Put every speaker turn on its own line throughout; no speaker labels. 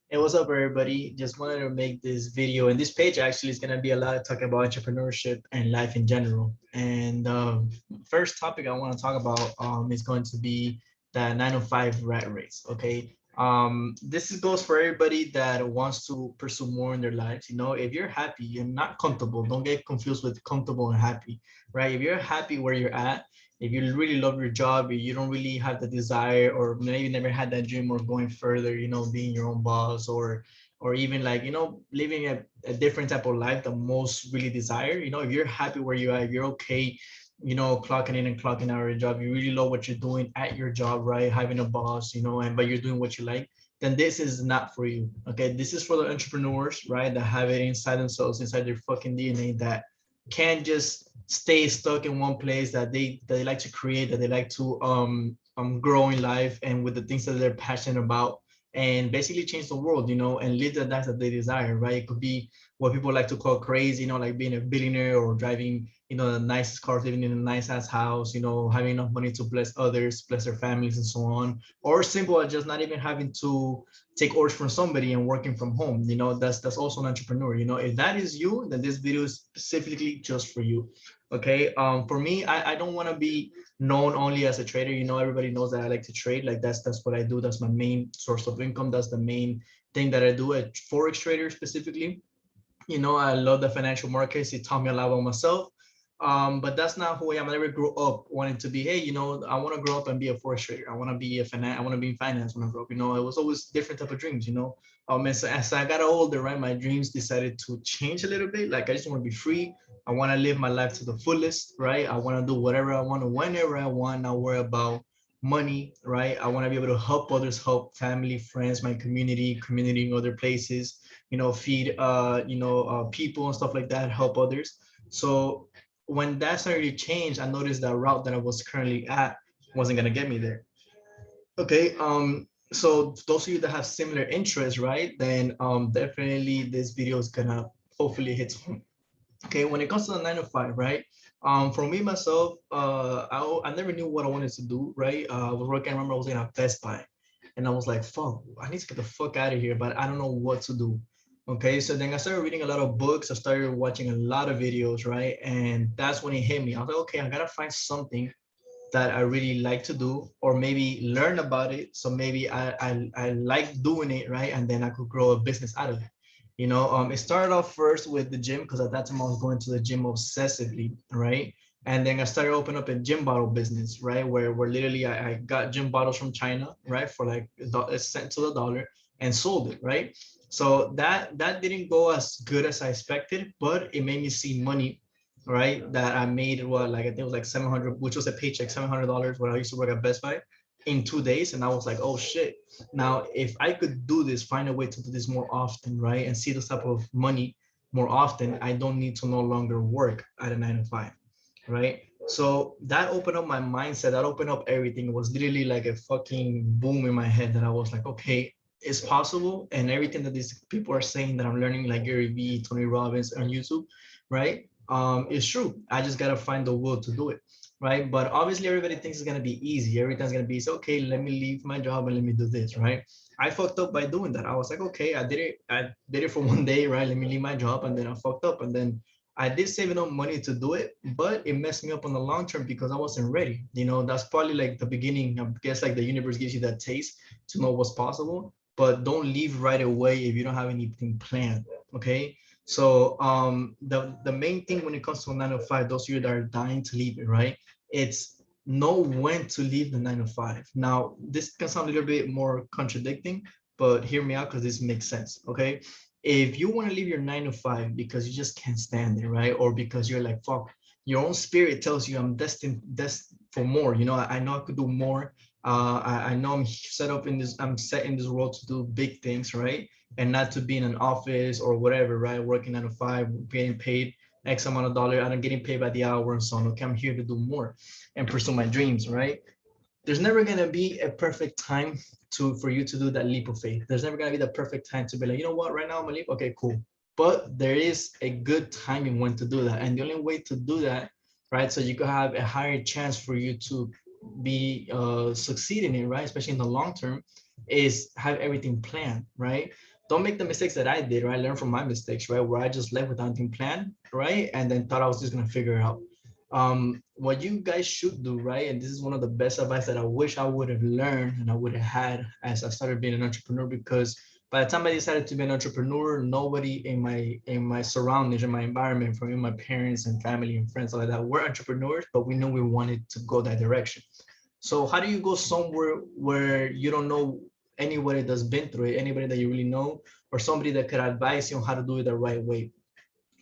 Hey, what's up, everybody? Just wanted to make this video, and this page actually is going to be a lot of talking about entrepreneurship and life in general. And first topic I want to talk about is going to be the 9 to 5 rat race. Okay, goes for everybody that wants to pursue more in their lives. You know, if you're happy and not comfortable, don't get confused with comfortable and happy, right? If you're happy where you're at, if you really love your job, if you don't really have the desire, or maybe never had that dream of going further, you know, being your own boss, or even like, you know, living a different type of life that most really desire. You know, if you're happy where you are, if you're okay, you know, clocking in and clocking out your job, you really love what you're doing at your job, right? Having a boss, you know, and but you're doing what you like, then this is not for you. Okay, this is for the entrepreneurs, right, that have it inside themselves, inside their fucking DNA, that can't just stay stuck in one place, that they like to create, that they like to grow in life and with the things that they're passionate about, and basically change the world, you know, and live the life that they desire, right? It could be what people like to call crazy, you know, like being a billionaire or driving, you know, the nicest cars, living in a nice ass house, you know, having enough money to bless others, bless their families and so on. Or simple as just not even having to take orders from somebody and working from home. You know, that's also an entrepreneur. You know, if that is you, then this video is specifically just for you. Okay. For me, I don't want to be known only as a trader. You know, everybody knows that I like to trade. Like that's what I do. That's my main source of income. That's the main thing that I do. A forex trader specifically. You know, I love the financial markets. It taught me a lot about myself. But that's not who I am. I never grew up wanting to be, hey, you know, I want to grow up and be a forex trader. I want to be I want to be in finance when I grow up. You know, it was always different type of dreams, you know. As I got older, right, my dreams decided to change a little bit. Like I just want to be free. I want to live my life to the fullest, right? I want to do whatever I want, whenever I want, not worry about money, right? I want to be able to help others, help family, friends, my community in other places, you know, feed people and stuff like that, help others. So when that started to change, I noticed that route that I was currently at wasn't gonna get me there. Okay, so those of you that have similar interests, right, then definitely this video is gonna hopefully hit home. Okay, when it comes to the 9 to 5, right? For me myself, I never knew what I wanted to do, right? I was working. I remember I was in a Best Buy, and I was like, "Fuck, I need to get the fuck out of here," but I don't know what to do. Okay, so then I started reading a lot of books. I started watching a lot of videos, right? And that's when it hit me. I was like, okay, I gotta find something that I really like to do, or maybe learn about it. So maybe I like doing it, right? And then I could grow a business out of it. You know, it started off first with the gym because at that time I was going to the gym obsessively, right? And then I started opening up a gym bottle business, right? Where literally I got gym bottles from China, right, for like a cent to the dollar, and sold it, right? So that didn't go as good as I expected, but it made me see money, right? That I made, what, like I think it was like 700, which was a paycheck, $700 when I used to work at Best Buy, in 2 days. And I was like, oh shit. Now, if I could do this, find a way to do this more often, right? And see this type of money more often, I don't need to no longer work at a 9 to 5, right? So that opened up my mindset. That opened up everything. It was literally like a fucking boom in my head that I was like, okay, it's possible. And everything that these people are saying that I'm learning, like Gary Vee, Tony Robbins on YouTube, right? It's true. I just gotta find the will to do it, right? But obviously, everybody thinks it's gonna be easy. Everything's gonna be, so, okay, let me leave my job and let me do this, right? I fucked up by doing that. I was like, okay, I did it. I did it for one day, right? Let me leave my job, and then I fucked up, and then I did save enough money to do it, but it messed me up on the long term because I wasn't ready. You know, that's probably like the beginning. I guess like the universe gives you that taste to know what's possible, but don't leave right away if you don't have anything planned. Okay. So the main thing when it comes to a 9 to 5, those of you that are dying to leave it, right? It's know when to leave the 9 to 5. Now, this can sound a little bit more contradicting, but hear me out because this makes sense. Okay. If you want to leave your 9 to 5 because you just can't stand it, right? Or because you're like, fuck, your own spirit tells you I'm destined for more. You know, I know I could do more. I know I'm set in this world to do big things, right? And not to be in an office or whatever, right? Working 9 to 5, getting paid X amount of dollar, and I'm getting paid by the hour and so on. Okay, I'm here to do more and pursue my dreams, right? There's never gonna be a perfect time for you to do that leap of faith. There's never gonna be the perfect time to be like, you know what, right now I'm gonna leap. Okay, cool. But there is a good timing when to do that, and the only way to do that, right? So you could have a higher chance for you to be succeeding in, right? Especially in the long term, is have everything planned, right? don't make the mistakes that I did, right? Learn from my mistakes, right? Where I just left without anything planned, right? And then thought I was just gonna figure it out. What you guys should do, right? And this is one of the best advice that I wish I would have learned and I would have had as I started being an entrepreneur, because by the time I decided to be an entrepreneur, nobody in my surroundings, in my environment, from my parents and family and friends like that, were entrepreneurs, but we knew we wanted to go that direction. So how do you go somewhere where you don't know anybody that's been through it, anybody that you really know, or somebody that could advise you on how to do it the right way?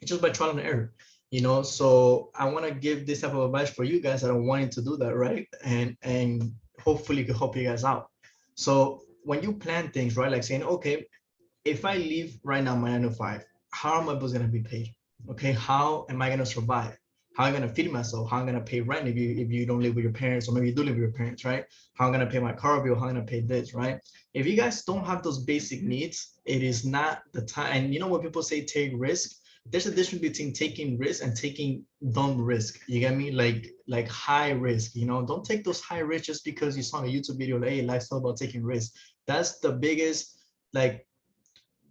It's just by trial and error, you know. So I want to give this type of advice for you guys that are wanting to do that, right? And hopefully it could help you guys out. So when you plan things, right, like saying, okay, if I leave right now my 9 to 5, how are my bills gonna be paid? Okay, how am I gonna survive? How am I gonna feed myself? How am I gonna pay rent if you don't live with your parents, or maybe you do live with your parents, right? How am I gonna pay my car bill? How am I gonna pay this, right? If you guys don't have those basic needs, it is not the time. And you know when people say take risk, there's a difference between taking risk and taking dumb risk. You get me? Like high risk. You know, don't take those high risks just because you saw a YouTube video. Like, hey, lifestyle about taking risks. That's the biggest, like,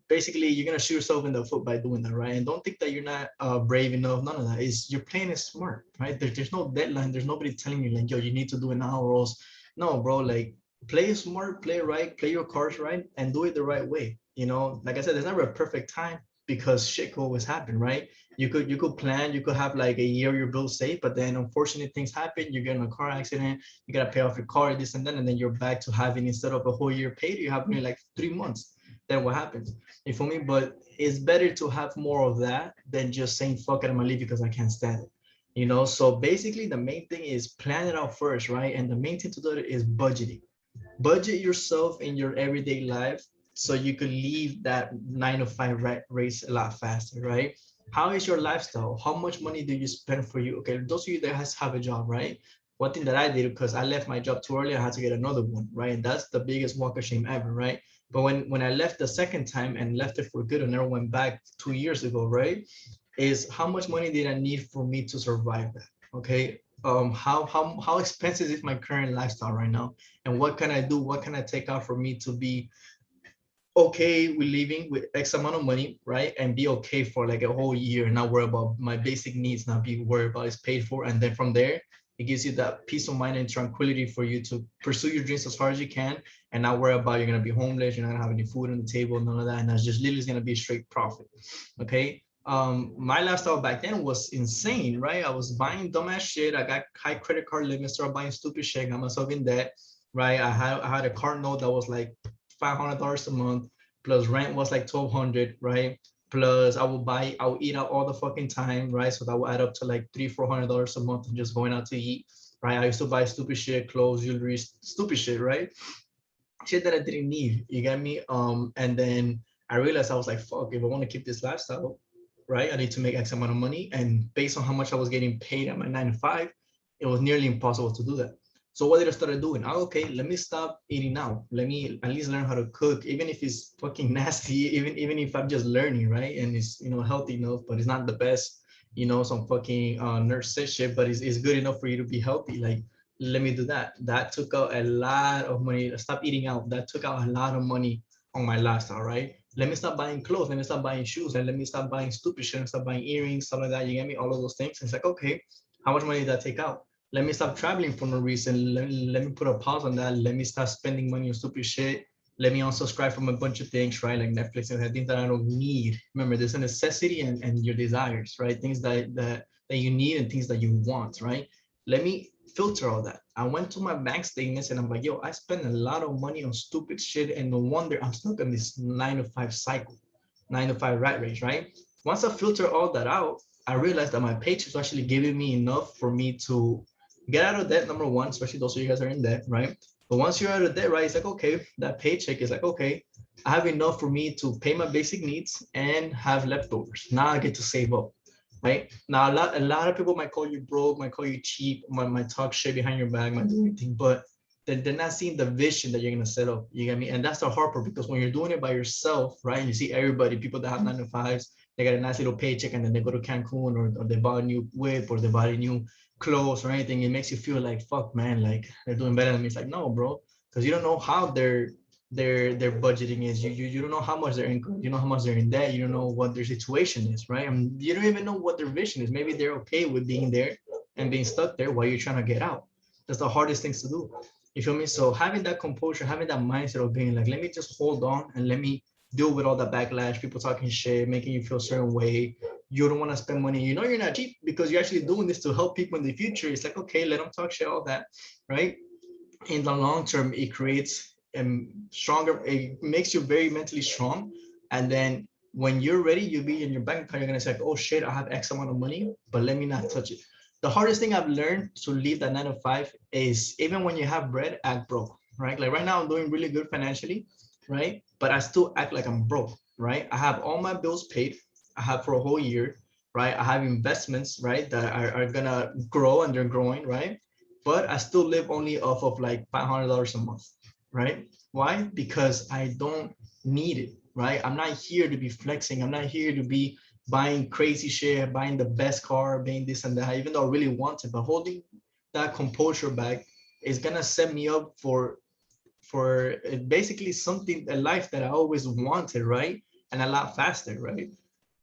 basically you're gonna shoot yourself in the foot by doing that, right? And don't think that you're not brave enough. None of that. Is you're playing it smart, right? There's no deadline. There's nobody telling you like, yo, you need to do it now or else. No, bro. Like, play smart, play right, play your cards right, and do it the right way. You know, like I said, there's never a perfect time because shit could always happen, right? You could plan, you could have like a year your bills safe, but then unfortunately things happen. You get in a car accident, you gotta pay off your car, this and then, and then you're back to having, instead of a whole year paid, you have only like 3 months. Then what happens? You feel me? But it's better to have more of that than just saying fuck it, I'm gonna leave because I can't stand it. You know, so basically the main thing is plan it out first, right? And the main thing to do it is budgeting. Budget yourself in your everyday life so you could leave that 9 to 5 race a lot faster, right? How is your lifestyle? How much money do you spend for you? Okay, those of you that has have a job, right? One thing that I did, because I left my job too early, I had to get another one, right? And that's the biggest walk of shame ever, right? But when I left the second time and left it for good and never went back 2 years ago, right? Is how much money did I need for me to survive that? Okay. How expensive is my current lifestyle right now? And what can I do? What can I take out for me to be okay with living with X amount of money, right? And be okay for like a whole year, not worry about my basic needs, not be worried about it's paid for. And then from there, it gives you that peace of mind and tranquility for you to pursue your dreams as far as you can and not worry about you're gonna be homeless, you're not gonna have any food on the table, none of that. And that's just literally gonna be straight profit. Okay. My lifestyle back then was insane, right? I was buying dumbass shit. I got high credit card limits, started buying stupid shit, got myself in debt, right? I had a car note that was like $500 a month, plus rent was like 1,200, right? Plus I would eat out all the fucking time, right? So that would add up to like $300-400 a month and just going out to eat, right? I used to buy stupid shit, clothes, jewelry, stupid shit, right? Shit that I didn't need. You get me? And then I realized I was like, fuck, if I want to keep this lifestyle, right? I need to make X amount of money. And based on how much I was getting paid at my 9 to 5, it was nearly impossible to do that. So what did I start doing? Oh, okay, let me stop eating out. Let me at least learn how to cook, even if it's fucking nasty, even if I'm just learning, right? And it's healthy enough, but it's not the best, some fucking nurse said shit, but it's good enough for you to be healthy. Like, let me do that. That took out a lot of money. Stop eating out. That took out a lot of money on my lifestyle, right? Let me stop buying clothes. Let me stop buying shoes. And let me stop buying stupid shit and stop buying earrings, stuff like that. You get me? All of those things. It's like, okay, how much money did that take out? Let me stop traveling for no reason. Let me put a pause on that. Let me stop spending money on stupid shit. Let me unsubscribe from a bunch of things, right? Like Netflix and things that I don't need. Remember, there's a necessity and your desires, right? Things that you need and things that you want, right? Let me filter all that. I went to my bank statements and I'm like, yo, I spent a lot of money on stupid shit, and no wonder I'm stuck in this 9 to 5 cycle, 9 to 5 rat race, right? Once I filter all that out, I realized that my paycheck is actually giving me enough for me to get out of debt, number one, especially those of you guys are in debt, right? But once you're out of debt, right, it's like, okay, that paycheck is like, okay, I have enough for me to pay my basic needs and have leftovers. Now I get to save up, right? Now a lot of people might call you broke, might call you cheap, might talk shit behind your back, might do anything, but they're not seeing the vision that you're gonna set up. You get me? And that's the hard part, because when you're doing it by yourself, right? And you see everybody, people that have 9 to 5s, they got a nice little paycheck and then they go to Cancun, or they buy a new whip, or they buy a new clothes or anything. It makes you feel like, fuck, man, like they're doing better than me. It's like, no, bro, because you don't know how their budgeting is. You don't know how much their income, you know how much they're in debt, you don't know what their situation is, right? I mean, you don't even know what their vision is. Maybe they're okay with being there and being stuck there while you're trying to get out. That's the hardest things to do. You feel me? So having that composure, having that mindset of being like, let me just hold on and let me deal with all the backlash, people talking shit, making you feel a certain way. You don't want to spend money. You know you're not cheap because you're actually doing this to help people in the future. It's like, okay, let them talk shit, all that, right? In the long term, it creates stronger, it makes you very mentally strong. And then when you're ready, you'll be in your bank account, you're gonna say, like, oh shit, I have X amount of money, but let me not touch it. The hardest thing I've learned to leave that 9 to 5 is even when you have bread, act broke, right? Like right now, I'm doing really good financially, right? But I still act like I'm broke, right? I have all my bills paid. I have for a whole year, right? I have investments, right, that are gonna grow and they're growing, right? But I still live only off of like $500 a month, right? Why? Because I don't need it, right? I'm not here to be flexing. I'm not here to be buying crazy shit, buying the best car, being this and that, even though I really want it. But holding that composure back is gonna set me up for basically something, a life that I always wanted, right? And a lot faster, right?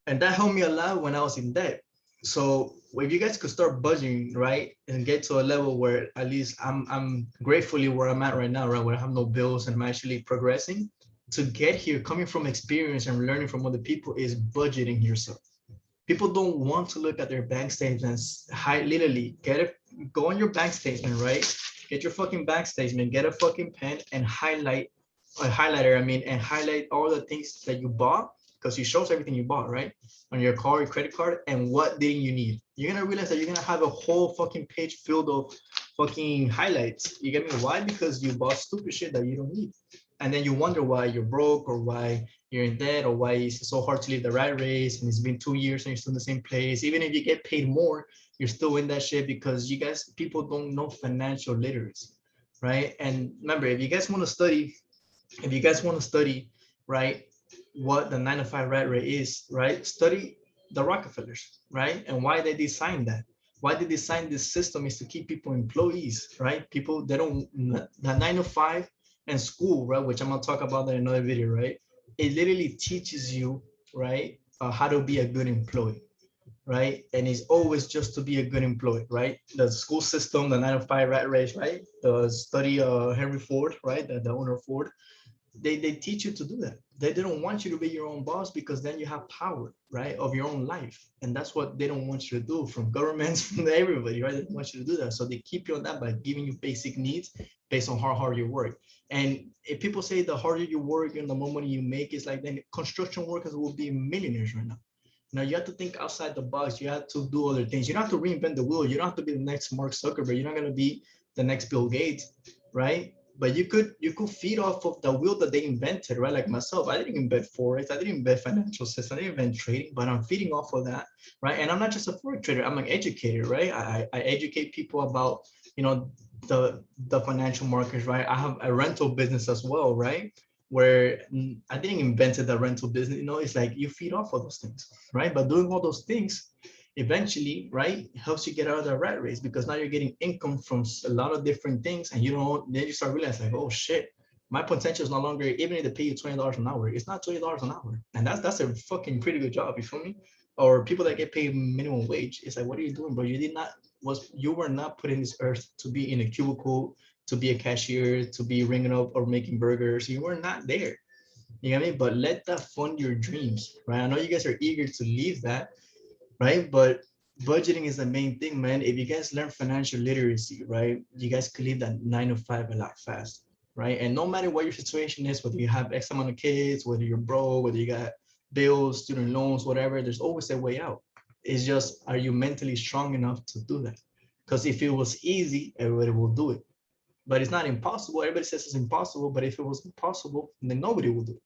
And that helped me a lot when I was in debt. So if you guys could start budgeting, right, and get to a level where at least I'm gratefully where I'm at right now, right, where I have no bills and I'm actually progressing. To get here, coming from experience and learning from other people, is budgeting yourself. People don't want to look at their bank statements. Literally, get it, go on your bank statement, right? Get your fucking bank statement, get a fucking pen and highlight a highlighter, I mean, and highlight all the things that you bought, because it shows everything you bought, right? On your card, your credit card, and what didn't you need. You're gonna realize that you're gonna have a whole fucking page filled of fucking highlights. You get me? Why? Because you bought stupid shit that you don't need. And then you wonder why you're broke or why you're in debt or why it's so hard to leave the rat race and it's been 2 years and you're still in the same place. Even if you get paid more, you're still in that shit because you guys, people don't know financial literacy, right? And remember, if you guys want to study, right, what the 9 to 5 rat race is, right, study the Rockefellers, right, and why they designed that. Why they designed this system is to keep people employees, right? People, they don't, the 9 to 5 and school, right, which I'm gonna talk about in another video, right? It literally teaches you, right, how to be a good employee, right? And it's always just to be a good employee, right? The school system, the 9 to 5 rat race, right? The study Henry Ford, right? The owner of Ford, they teach you to do that. They don't want you to be your own boss because then you have power, right, of your own life. And that's what they don't want you to do, from governments, from everybody, right? They don't want you to do that. So they keep you on that by giving you basic needs based on how hard you work. And if people say the harder you work and the more money you make, it's like, then construction workers will be millionaires right now. Now you have to think outside the box. You have to do other things. You don't have to reinvent the wheel. You don't have to be the next Mark Zuckerberg. You're not going to be the next Bill Gates, right? But you could feed off of the wheel that they invented, right? Like myself, I didn't invent forex, I didn't invent financial system, I didn't invent trading, but I'm feeding off of that, right? And I'm not just a forex trader, I'm an educator, right? I educate people about, you know, the financial markets, right? I have a rental business as well, right? Where I didn't invent the rental business, you know, it's like you feed off of those things, right? But doing all those things eventually, right, helps you get out of the rat race because now you're getting income from a lot of different things, and you know, then you start realizing, like, oh shit, my potential is no longer, even if they pay you $20 an hour, it's not $20 an hour, and that's a fucking pretty good job. You feel me? Or people that get paid minimum wage, it's like, what are you doing, bro? You were not put in this earth to be in a cubicle, to be a cashier, to be ringing up or making burgers. You were not there. You know what I mean? But let that fund your dreams, right? I know you guys are eager to leave that, right? But budgeting is the main thing, man. If you guys learn financial literacy, right, you guys could leave that 9 to 5 a lot faster, right? And no matter what your situation is, whether you have X amount of kids, whether you're broke, whether you got bills, student loans, whatever, there's always a way out. It's just, are you mentally strong enough to do that? Because if it was easy, everybody will do it. But it's not impossible. Everybody says it's impossible, but if it was impossible, then nobody will do it.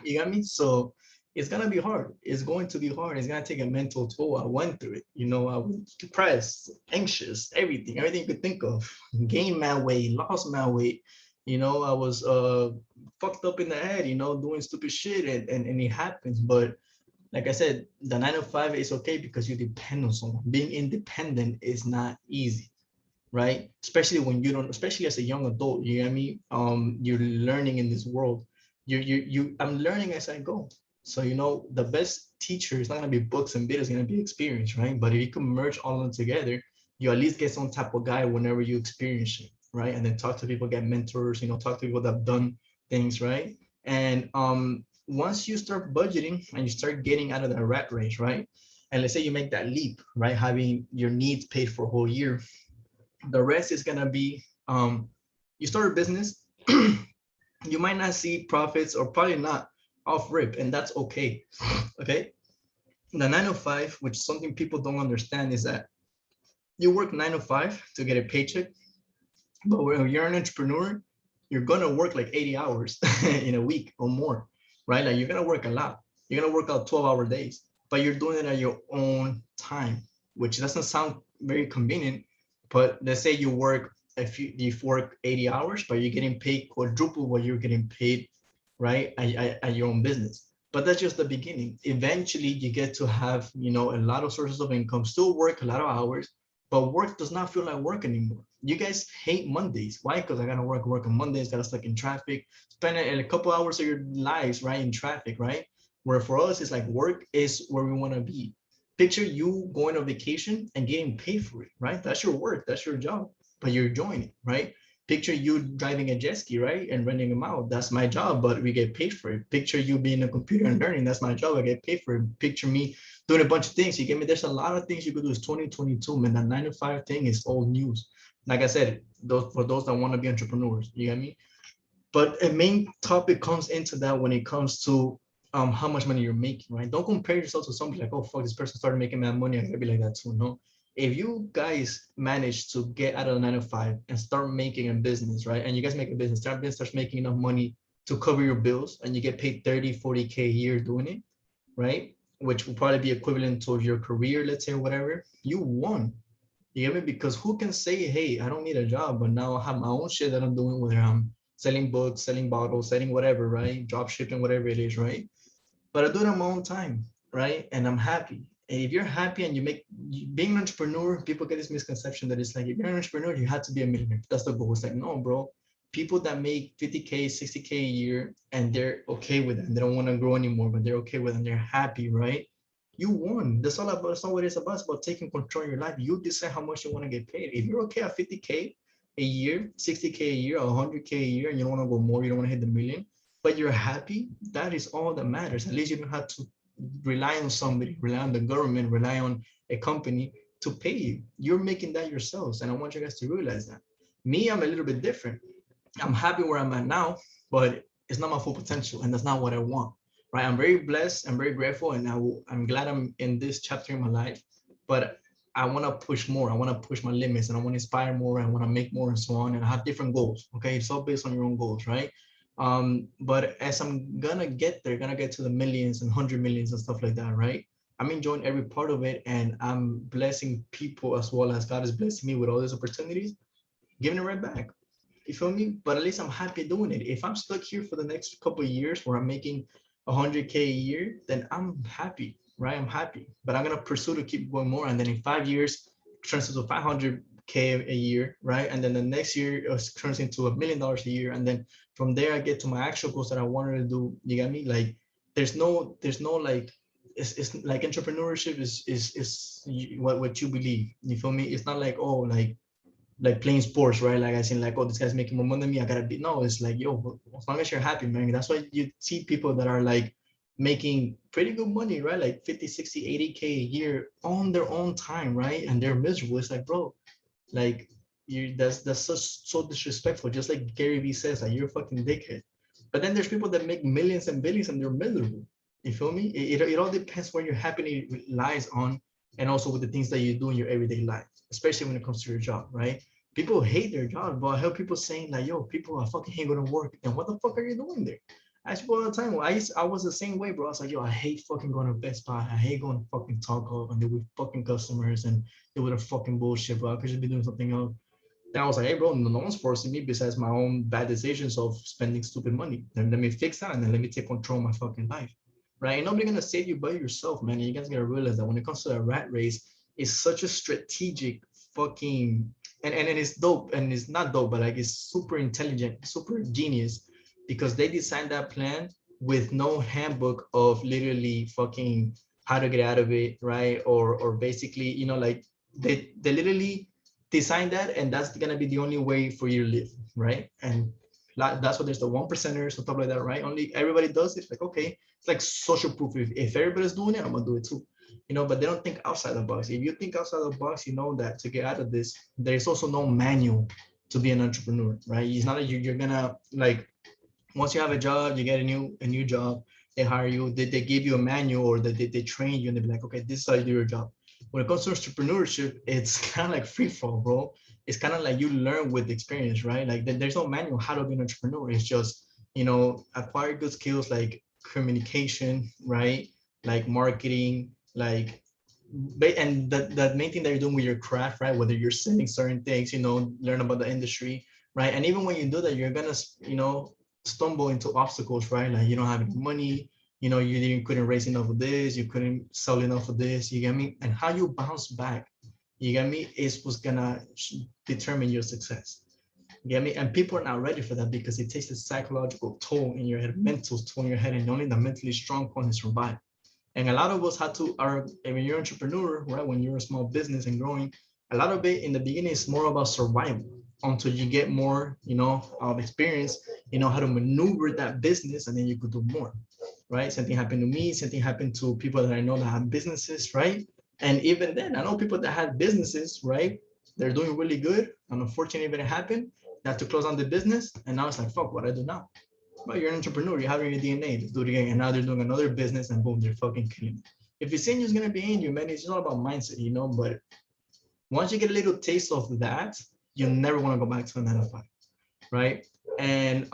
You got me? So it's gonna be hard. It's going to be hard. It's gonna take a mental toll. I went through it. You know, I was depressed, anxious, everything you could think of. Gained my weight, lost my weight. You know, I was fucked up in the head, you know, doing stupid shit, and it happens. But like I said, the 9 to 5 is okay because you depend on someone. Being independent is not easy. right? Especially when you don't, especially as a young adult, you know what I mean? You're learning in this world. I'm learning as I go. So, you know, the best teacher is not gonna be books and videos, it's gonna be experience, right? But if you can merge all of them together, you at least get some type of guy whenever you experience it, right? And then talk to people, get mentors, you know, talk to people that have done things, right? And once you start budgeting and you start getting out of that rat race, right? And let's say you make that leap, right? Having your needs paid for a whole year, the rest is gonna be you start a business, you might not see profits or probably not off rip, and that's okay. Okay. The 9 to 5, which is something people don't understand, is that you work 9 to 5 to get a paycheck, but when you're an entrepreneur, you're gonna work like 80 hours in a week or more, right? Like you're gonna work a lot. You're gonna work out 12-hour days, but you're doing it at your own time, which doesn't sound very convenient. But let's say you work, if you work 80 hours, but you're getting paid quadruple what you're getting paid, right, at your own business. But that's just the beginning. Eventually, you get to have, you know, a lot of sources of income, still work a lot of hours, but work does not feel like work anymore. You guys hate Mondays. Why? Because I gotta work on Mondays, gotta stuck in traffic, spend a couple hours of your lives, right, in traffic, right? Where for us, it's like work is where we wanna be. Picture you going on vacation and getting paid for it, right? That's your work, that's your job, but you're enjoying it, right? Picture you driving a jet ski, right, and renting them out. That's my job, but we get paid for it. Picture you being a computer and learning. That's my job. I get paid for it. Picture me doing a bunch of things. You get me? There's a lot of things you could do. It's 2022, man. That 9 to 5 thing is old news. Like I said, those for those that want to be entrepreneurs, you get me? But a main topic comes into that when it comes to how much money you're making, right? Don't compare yourself to somebody like, oh fuck, this person started making that money, I gotta be like that too. No, if you guys manage to get out of the 9 to 5 and start making a business, right? And you guys make a business, start business, starts making enough money to cover your bills, and you get paid 30, 40K a year doing it, right? Which will probably be equivalent to your career, let's say, or whatever. You won. You get me? Because who can say, hey, I don't need a job, but now I have my own shit that I'm doing, whether I'm selling books, selling bottles, selling whatever, right? Drop shipping, whatever it is, right? But I do it on my own time, right? And I'm happy. And if you're happy and being an entrepreneur, people get this misconception that it's like, if you're an entrepreneur, you have to be a millionaire. That's the goal. It's like, no, bro. People that make 50K, 60K a year and they're okay with it, and they don't want to grow anymore, but they're okay with it and they're happy, right? You won. That's all about. That's not what it's about. It's about taking control of your life. You decide how much you want to get paid. If you're okay at 50K a year, 60K a year, 100K a year, and you don't want to go more, you don't want to hit the million, but you're happy, that is all that matters. At least you don't have to rely on somebody, rely on the government, rely on a company to pay you. You're making that yourselves. And I want you guys to realize that. Me, I'm a little bit different. I'm happy where I'm at now, but it's not my full potential. And that's not what I want, right? I'm very blessed. I'm very grateful. And I'm glad I'm in this chapter in my life, but I want to push more. I want to push my limits and I want to inspire more. I want to make more and so on. And I have different goals. Okay. It's all based on your own goals, right? But as I'm gonna get there, gonna get to the millions and 100 millions and stuff like that, right? I'm enjoying every part of it and I'm blessing people as well as God is blessing me with all these opportunities, giving it right back. You feel me? But at least I'm happy doing it. If I'm stuck here for the next couple of years where I'm making 100K a year, then I'm happy, right? I'm happy. But I'm gonna pursue to keep going more. And then in 5 years, turns into 500K a year, right? And then the next year it turns into $1 million a year. And then from there I get to my actual goals that I wanted to do. You get me? Like there's no like it's like entrepreneurship is what you believe. You feel me? It's not like, oh, like playing sports, right? Like I seen like, oh, this guy's making more money than me. I gotta be. No, it's like, yo, as long as you're happy, man. That's why you see people that are like making pretty good money, right? Like 50, 60, 80K a year on their own time, right? And they're miserable. It's like, bro, like that's so disrespectful. Just like Gary Vee says, like you're a fucking dickhead. But then there's people that make millions and billions and they're miserable. You feel me? It all depends where your happiness lies on, and also with the things that you do in your everyday life, especially when it comes to your job, right? People hate their job, but I hear people saying like, yo, people are fucking hate going to work. And what the fuck are you doing there? I ask people all the time. Well, I was the same way, bro. I was like, yo, I hate fucking going to Best Buy. I hate going to fucking Taco and deal with fucking customers and deal with a fucking bullshit, bro. I could just be doing something else. Then I was like, hey, bro, no one's forcing me besides my own bad decisions of spending stupid money. Then let me fix that and then let me take control of my fucking life, right? And nobody's gonna save you but yourself, man. And you guys gotta realize that when it comes to a rat race, it's such a strategic fucking, and it's dope, and it's not dope, but like it's super intelligent, super genius, because they designed that plan with no handbook of literally fucking how to get out of it, right? Or basically, you know, like they literally designed that, and that's gonna be the only way for you to live, right? And that's what there's the one percenters on top of that, right? Only everybody does it. Like, okay, it's like social proof. If everybody's doing it, I'm gonna do it too, you know. But they don't think outside the box. If you think outside the box, you know that to get out of this, there's also no manual to be an entrepreneur, right? It's not that you're gonna like once you have a job, you get a new job, they hire you, they give you a manual, or they train you, and they be like, okay, this is how you do your job. When it comes to entrepreneurship, it's kind of like free fall, bro. It's kind of like you learn with experience, right? Like there's no manual how to be an entrepreneur. It's just, you know, acquire good skills like communication, right? Like marketing, like and that main thing that you're doing with your craft, right? Whether you're selling certain things, you know, learn about the industry, right? And even when you do that, you're gonna, you know, stumble into obstacles, right? Like you don't have any money, you know, couldn't raise enough of this, you couldn't sell enough of this, you get me? And how you bounce back, you get me, is what's gonna determine your success. You get me? And people are not ready for that because it takes a psychological toll in your head, mental toll in your head, and only the mentally strong one is survive. And a lot of us had to are when you're an entrepreneur, right? When you're a small business and growing, a lot of it in the beginning is more about survival until you get more, you know, experience, you know how to maneuver that business, and then you could do more, right? Something happened to me, something happened to people that I know that have businesses, right? And even then, I know people that had businesses, right? They're doing really good. And unfortunately, when it happened, they had to close down the business. And now it's like, fuck, what I do now? Well, you're an entrepreneur, you have your DNA, let's do it again. And now they're doing another business, and boom, they're fucking killing it. If you're saying you're gonna be in you, man, it's all about mindset, you know. But once you get a little taste of that, you never want to go back to a 9 to 5, right? And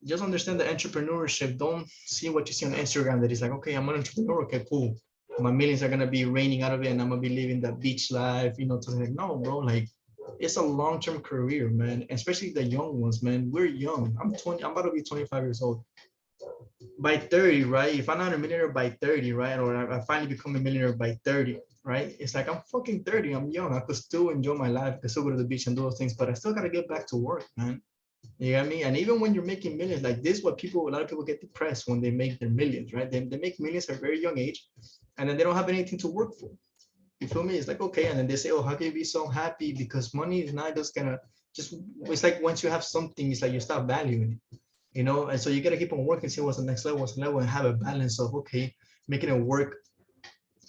just understand the entrepreneurship. Don't see what you see on Instagram that is like, okay, I'm an entrepreneur, okay, cool. My millions are gonna be raining out of it, and I'm gonna be living that beach life, you know. To like, no, bro, like it's a long-term career, man. Especially the young ones, man. We're young. I'm 20. I'm about to be 25 years old. By 30, right? If I'm not a millionaire by 30, right? Or I finally become a millionaire by 30, right? It's like I'm fucking 30. I'm young. I could still enjoy my life. I could still go to the beach and do those things, but I still gotta get back to work, man. You get me? And even when you're making millions, like this, what people, a lot of people get depressed when they make their millions, right? They make millions at a very young age, and then they don't have anything to work for. You feel me? It's like, okay. And then they say, oh, how can you be so happy? Because money is not just gonna just, it's like once you have something, it's like you stop valuing it, you know? And so you gotta keep on working, see what's the next level, and have a balance of, okay, making it work,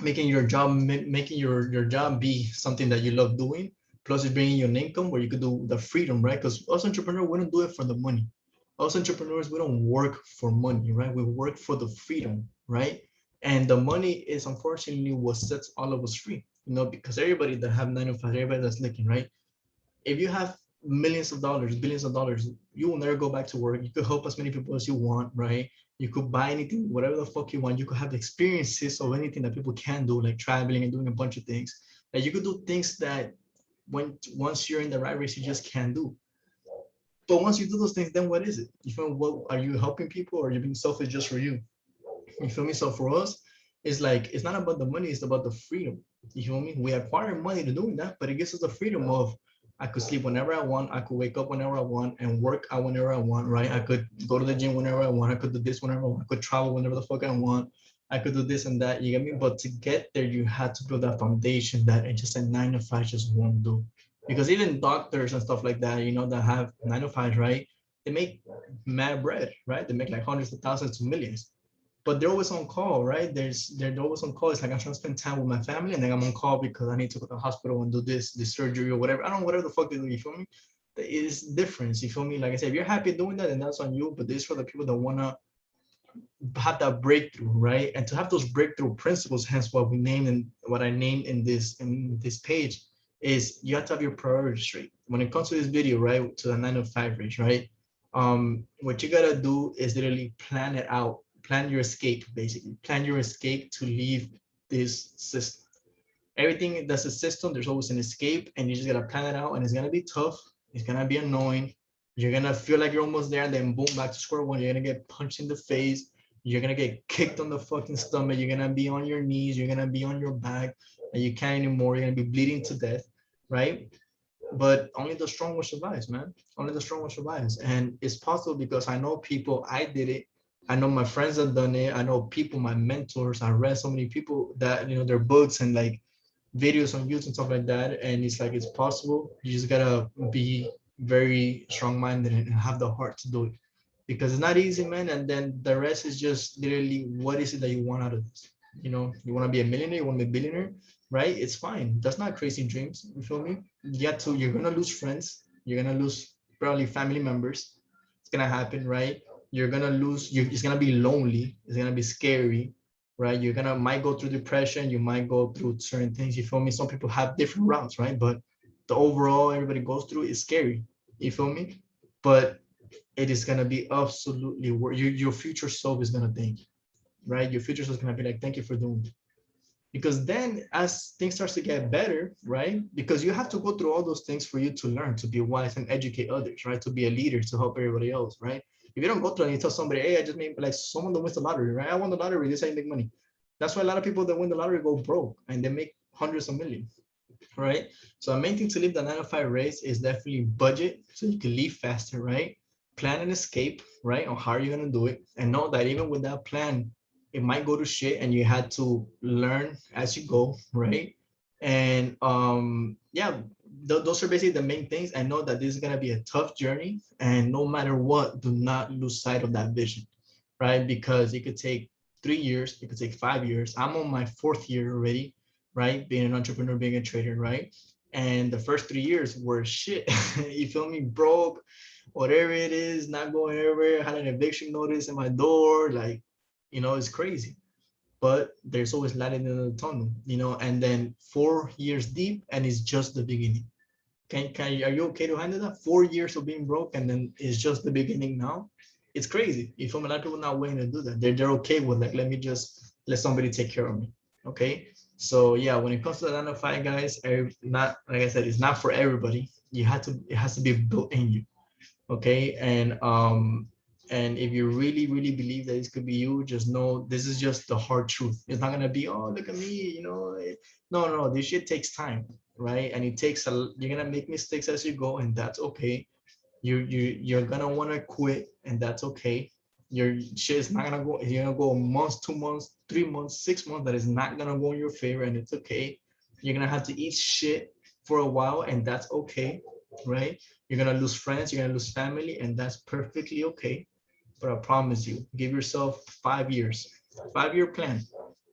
making your job, making your job be something that you love doing, plus it's bringing you an income where you could do the freedom, right? Because us entrepreneurs, we don't do it for the money. Us entrepreneurs, we don't work for money, right? We work for the freedom, right? And the money is unfortunately what sets all of us free, you know, because everybody that have 9 to 5, everybody that's looking, right? If you have millions of dollars, billions of dollars, you will never go back to work. You could help as many people as you want, right? You could buy anything, whatever the fuck you want. You could have experiences of anything that people can do, like traveling and doing a bunch of things. Like you could do things that once you're in the right race, you just can't do. But once you do those things, then what is it? You feel what are you helping people, or are you being selfish just for you? You feel me? So for us, it's like it's not about the money, it's about the freedom. You feel me? We acquire money to doing that, but it gives us the freedom of I could sleep whenever I want, I could wake up whenever I want and work out whenever I want, right? I could go to the gym whenever I want, I could do this whenever I want, I could travel whenever the fuck I want, I could do this and that, you get me? But to get there, you had to build that foundation that it just a 9 to 5 just won't do. Because even doctors and stuff like that, you know, that have 9 to 5s, right? They make mad bread, right? They make like hundreds of thousands to millions, but they're always on call, right? They're always on call. It's like I'm trying to spend time with my family, and then I'm on call because I need to go to the hospital and do this surgery or whatever. I don't know, whatever the fuck they do. You feel me? There is difference. You feel me? Like I said, if you're happy doing that, then that's on you. But this is for the people that wanna have that breakthrough, right? And to have those breakthrough principles, hence what we named and what I named in this page, is you have to have your priorities straight. When it comes to this video, right, to the 9 to 5 range, right? What you gotta do is literally plan it out, plan your escape, basically, plan your escape to leave this system. Everything that's a system, there's always an escape, and you just gotta plan it out, and it's gonna be tough. It's gonna be annoying. You're gonna feel like you're almost there, and then boom, back to square one. You're gonna get punched in the face. You're gonna get kicked on the fucking stomach. You're gonna be on your knees. You're gonna be on your back, and you can't anymore. You're gonna be bleeding to death. right? But only the strong will survive, man. Only the strong will survive. And it's possible because I know people, I did it. I know my friends have done it. I know people, my mentors, I read so many people that, their books and like videos on YouTube and stuff like that. And it's like, it's possible. You just gotta be very strong minded and have the heart to do it because it's not easy, man. And then the rest is just literally what is it that you want out of this? You want to be a millionaire, you want to be a billionaire, right? It's fine. That's not crazy dreams. You feel me? You're gonna lose friends. You're gonna lose probably family members. It's gonna happen, right? You're gonna lose. It's gonna be lonely. It's gonna be scary, right? You're gonna might go through depression. You might go through certain things. You feel me? Some people have different routes, right? But the overall everybody goes through is scary. You feel me? But it is gonna be absolutely worth. Your future self is gonna thank you, right? Your future self is gonna be like, thank you for doing it. Because then as things starts to get better, right? Because you have to go through all those things for you to learn, to be wise and educate others, right? To be a leader, to help everybody else, right? If you don't go through and you tell somebody, hey, I just made like someone that wins the lottery, right? I won the lottery, this is how you make money. That's why a lot of people that win the lottery go broke and they make hundreds of millions, right? So the main thing to leave the 9 to 5 race is definitely budget so you can leave faster, right? Plan an escape, right? On how you're gonna do it, and know that even with that plan, it might go to shit, and you had to learn as you go, right? And yeah, those are basically the main things. I know that this is gonna be a tough journey, and no matter what, do not lose sight of that vision, right? Because it could take 3 years, it could take 5 years. I'm on my fourth year already, right? Being an entrepreneur, being a trader, right? And the first 3 years were shit. You feel me? Broke, whatever it is, not going everywhere. Had an eviction notice in my door. Like, it's crazy. But there's always light in the tunnel, and then 4 years deep, and it's just the beginning. Are you okay to handle that? 4 years of being broke, and then it's just the beginning now. It's crazy. You feel me? A lot of people not willing to do that. They're okay with like, let me just let somebody take care of me. Okay. So yeah, when it comes to the 9 to 5, guys, not like I said, it's not for everybody. It has to be built in you. Okay. And if you really, really believe that this could be you, just know this is just the hard truth. It's not gonna be, oh, look at me, no, no, this shit takes time, right? And it takes you're gonna make mistakes as you go, and that's okay. You're gonna wanna quit, and that's okay. Your shit is not gonna go, you're gonna go a month, 2 months, 3 months, 6 months, that is not gonna go in your favor, and it's okay. You're gonna have to eat shit for a while, and that's okay, right? You're gonna lose friends, you're gonna lose family, and that's perfectly okay. But I promise you, give yourself 5 years, 5 year plan,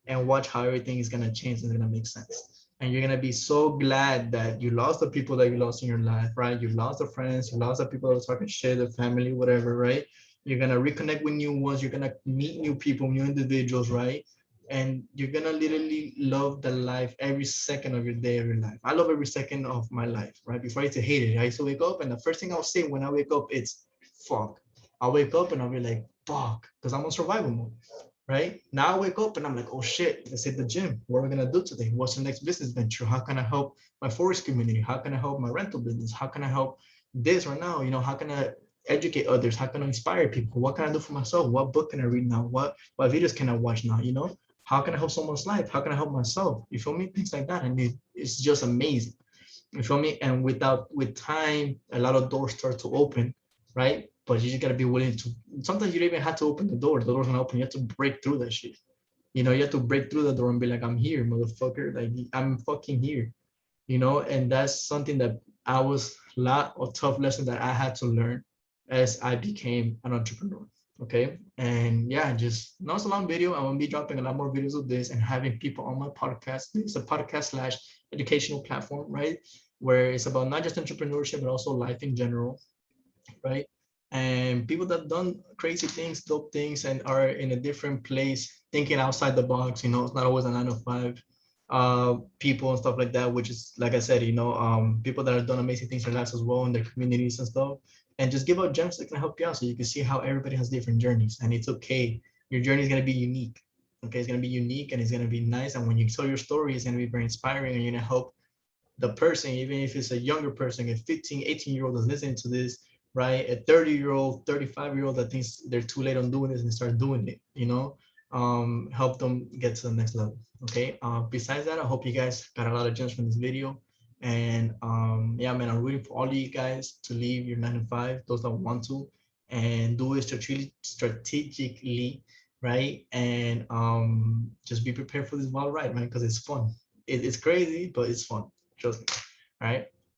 and watch how everything is gonna change and it's gonna make sense. And you're gonna be so glad that you lost the people that you lost in your life, right? You lost the friends, you lost the people that were talking shit, the family, whatever, right? You're gonna reconnect with new ones, you're gonna meet new people, new individuals, right? And you're gonna literally love the life every second of your day, of your life. I love every second of my life, right? Before I used to hate it, I used to wake up, and the first thing I'll say when I wake up, it's fuck. I'll wake up and I'll be like, fuck, because I'm on survival mode, right? Now I wake up and I'm like, oh shit, let's hit the gym. What are we gonna do today? What's the next business venture? How can I help my forest community? How can I help my rental business? How can I help this right now? How can I educate others? How can I inspire people? What can I do for myself? What book can I read now? What videos can I watch now? How can I help someone's life? How can I help myself? You feel me? Things like that. And it's just amazing. You feel me? And with time, a lot of doors start to open, right? But you just gotta be willing to. Sometimes you don't even have to open the door. The door's gonna open. You have to break through that shit. You have to break through the door and be like, I'm here, motherfucker. Like, I'm fucking here. And that's something that I was a lot of tough lessons that I had to learn as I became an entrepreneur. Okay. And yeah, just now it's a long video. I'm gonna be dropping a lot more videos of this and having people on my podcast. It's a podcast slash educational platform, right? Where it's about not just entrepreneurship, but also life in general, right? And people that done crazy things, dope things, and are in a different place, thinking outside the box. It's not always a 9 to 5. People and stuff like that, which is like I said, people that have done amazing things in their lives as well in their communities and stuff. And just give out gems that can help you out, so you can see how everybody has different journeys, and it's okay. Your journey is gonna be unique. Okay, it's gonna be unique and it's gonna be nice. And when you tell your story, it's gonna be very inspiring, and you're gonna help the person, even if it's a younger person, a 15, 18-year-old that's listening to this, right? A 30-year-old, 35-year-old that thinks they're too late on doing this and start doing it, help them get to the next level. Okay. Besides that, I hope you guys got a lot of gems from this video. And yeah, man, I'm rooting for all of you guys to leave your 9 to 5, those that want to, and do it strategically, right? And just be prepared for this wild ride, man, because it's fun. It's crazy, but it's fun. Trust me, right?